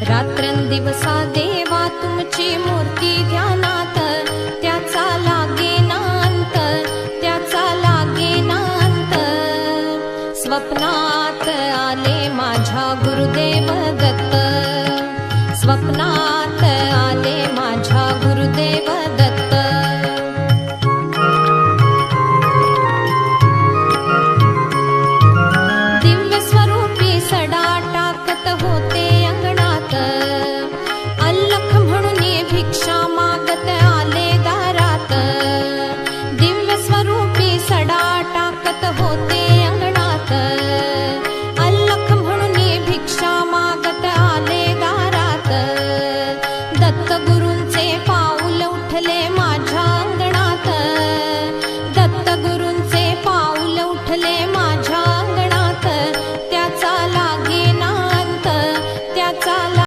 रात्रंदिवसा देवा तुमची मूर्ती ध्यानात, त्याचा लागेनांत, त्याचा लागेनांत। स्वप्नात आले माझ्या गुरुदेव दत्त, स्वप्नात